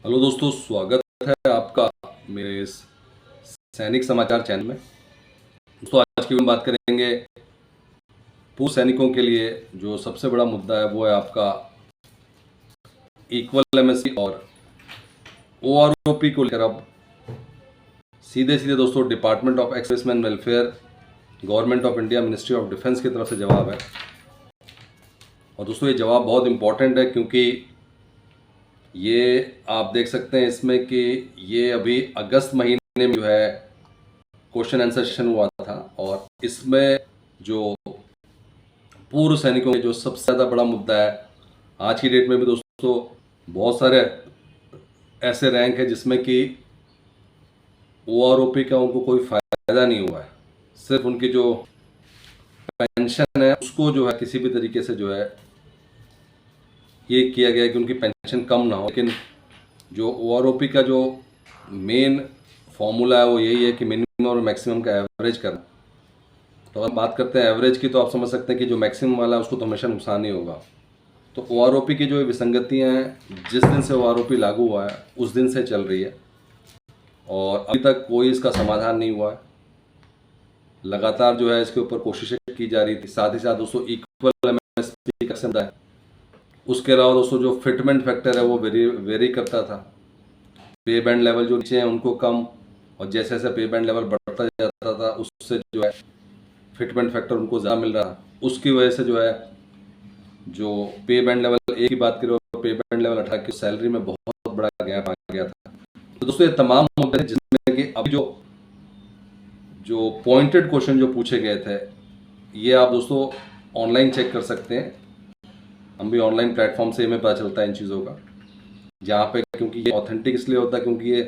Hello दोस्तों, स्वागत है आपका मेरे इस सैनिक समाचार चैनल में। दोस्तों, आज की हम बात करेंगे पूर्व सैनिकों के लिए जो सबसे बड़ा मुद्दा है वो है आपका इक्वल एमएससी और ओआरओपी को लेकर। अब सीधे सीधे दोस्तों department of ex serviceman welfare, government of India, ministry of defence की तरफ से जवाब है। और दोस्तों ये जवाब बहुत इंपॉर्टेंट है क्योंकि ये आप देख सकते हैं इसमें कि ये अभी अगस्त महीने में जो है क्वेश्चन आंसर सेशन हुआ था और इसमें जो पूर्व सैनिकों में जो सबसे ज़्यादा बड़ा मुद्दा है आज की डेट में भी दोस्तों, बहुत सारे ऐसे रैंक है जिसमें कि ओआरओपी का उनको कोई फ़ायदा नहीं हुआ है। सिर्फ उनकी जो पेंशन है उसको जो है किसी भी तरीके से जो है ये किया गया है कि उनकी पेंशन कम ना हो। लेकिन जो ओआरओपी का जो मेन फॉर्मूला है वो यही है कि मिनिमम और मैक्सिमम का एवरेज करना। तो अगर बात करते हैं एवरेज की तो आप समझ सकते हैं कि जो मैक्सिमम वाला है उसको तो हमेशा नुकसान ही होगा। तो ओआरओपी की जो विसंगतियाँ हैं, जिस दिन से ओआरओपी लागू हुआ है उस दिन से चल रही है और अभी तक कोई इसका समाधान नहीं हुआ है। लगातार जो है इसके ऊपर कोशिशें की जा रही थी। साथ ही साथ दोस्तों इक्वल एमएसपी का समझा है। उसके अलावा दोस्तों जो फिटमेंट फैक्टर है वो वेरी करता था। पे बैंड लेवल जो नीचे हैं उनको कम, और जैसे जैसे पे बैंड लेवल बढ़ता जाता था उससे जो है फिटमेंट फैक्टर उनको ज़्यादा मिल रहा। उसकी वजह से जो है जो पे बैंड लेवल एक की बात करें और पे बैंड लेवल 18 की सैलरी में बहुत बड़ा गैप आ गया था। तो दोस्तों ये तमाम मुद्दे जिसमें कि अभी जो जो पॉइंटेड क्वेश्चन जो पूछे गए थे ये आप दोस्तों ऑनलाइन चेक कर सकते हैं। हम भी ऑनलाइन प्लेटफॉर्म से हमें पता चलता है इन चीज़ों का, जहाँ पे क्योंकि ये ऑथेंटिक इसलिए होता है क्योंकि ये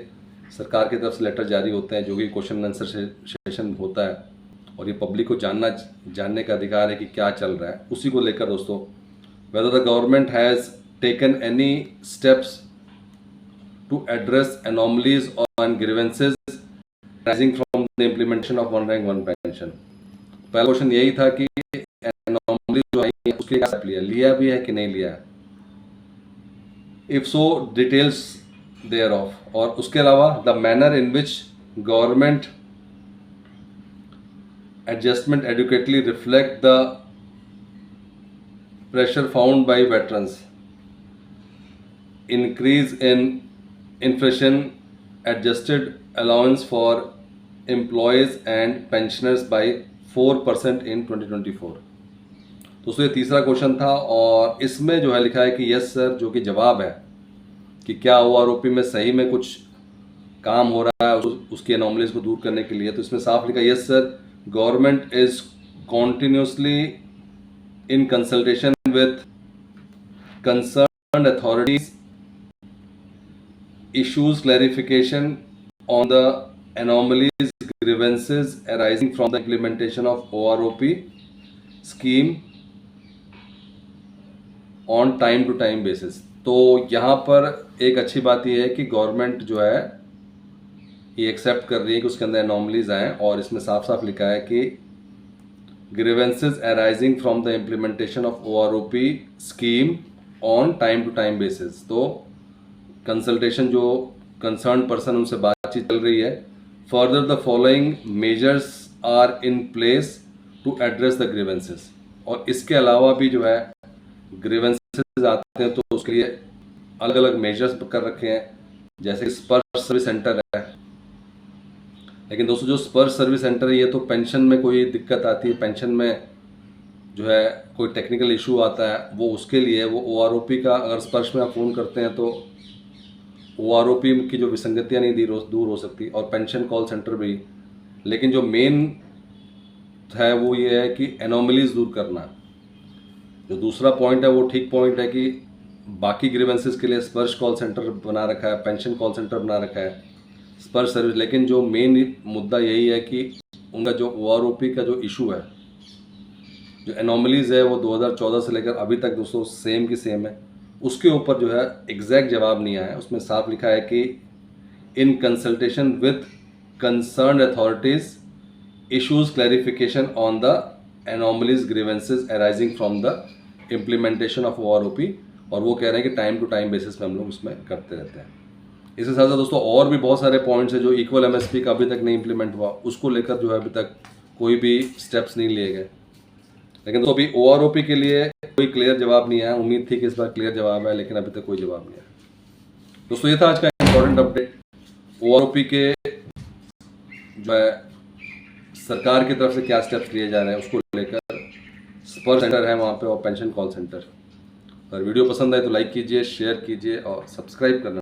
सरकार की तरफ से लेटर जारी होते हैं जो कि क्वेश्चन आंसर सेशन होता है और ये पब्लिक को जानने का अधिकार है कि क्या चल रहा है। उसी को लेकर दोस्तों, whether the government has taken any steps to address anomalies and grievances arising from the implementation of one rank one pension। पहला क्वेश्चन यही था कि एनोमली जो आई है उसके क्या लिया भी है कि नहीं लिया है, if so details there of. और उसके अलावा the manner in which government adjustment adequately reflect the pressure found by veterans, increase in inflation adjusted allowance for employees and pensioners by 4% in 2024। दोस्तों ये तीसरा क्वेश्चन था और इसमें जो है लिखा है कि यस सर, जो कि जवाब है कि क्या ओआरओपी में सही में कुछ काम हो रहा है उसकी एनोमलीज को दूर करने के लिए। तो इसमें साफ लिखा है yes sir, government is continuously in consultation with concerned authorities, issues clarification on the anomalies, grievances arising from the implementation of OROP scheme on time to time basis। तो यहाँ पर एक अच्छी बात यह है कि गवर्नमेंट जो है ये एक्सेप्ट कर रही है कि उसके अंदर एनोमलीज आए और इसमें साफ साफ लिखा है कि grievances arising from the implementation of OROP scheme on time to time basis। तो कंसल्टेशन जो कंसर्न पर्सन उनसे बातचीत चल रही है। Further the following measures are in place to address the grievances. और इसके अलावा भी जो है ग्रीवेंसेस आते हैं तो उसके लिए अलग अलग मेजर्स कर रखे हैं, जैसे स्पर्श सर्विस सेंटर है। लेकिन दोस्तों जो स्पर्श सर्विस सेंटर है ये तो पेंशन में कोई दिक्कत आती है, पेंशन में जो है कोई टेक्निकल इशू आता है वो उसके लिए वो ओआरओपी का अगर स्पर्श में आप फ़ोन करते हैं तो ओआरओपी की जो विसंगतियाँ नहीं दूर हो सकती, और पेंशन कॉल सेंटर भी। लेकिन जो मेन है वो ये है कि एनोमलीज दूर करना। जो दूसरा पॉइंट है वो ठीक पॉइंट है कि बाकी ग्रीवेंसेस के लिए स्पर्श कॉल सेंटर बना रखा है, पेंशन कॉल सेंटर बना रखा है, स्पर्श सर्विस। लेकिन जो मेन मुद्दा यही है कि उनका जो ओआरओपी का जो इशू है, जो एनोमलीज है वो 2014 से लेकर अभी तक दोस्तों सेम की सेम है। उसके ऊपर जो है एग्जैक्ट जवाब नहीं आया। उसमें साफ लिखा है कि in consultation with concern authorities issues clarification on the anomalies grievances arising from the implementation of OROP. और वो कह रहे हैं कि टाइम टू टाइम बेसिस पे हम लोग उसमें करते रहते हैं। इसके साथ साथ दोस्तों और भी बहुत सारे पॉइंट्स हैं जो इक्वल एमएसपी का अभी तक नहीं इम्प्लीमेंट हुआ, उसको लेकर जो है अभी तक कोई भी स्टेप्स नहीं लिए गए। लेकिन तो अभी ओआरओपी के लिए कोई क्लियर जवाब नहीं आया। उम्मीद थी कि इस बार क्लियर जवाब है, लेकिन अभी तक कोई जवाब नहीं आया। दोस्तों ये था आज का इम्पोर्टेंट अपडेट ओआरओपी के जो है सरकार की तरफ से क्या स्टेप्स लिए जा रहे हैं उसको लेकर। स्पर सेंटर है वहाँ पे और पेंशन कॉल सेंटर। अगर वीडियो पसंद आए तो लाइक कीजिए, शेयर कीजिए और सब्सक्राइब करना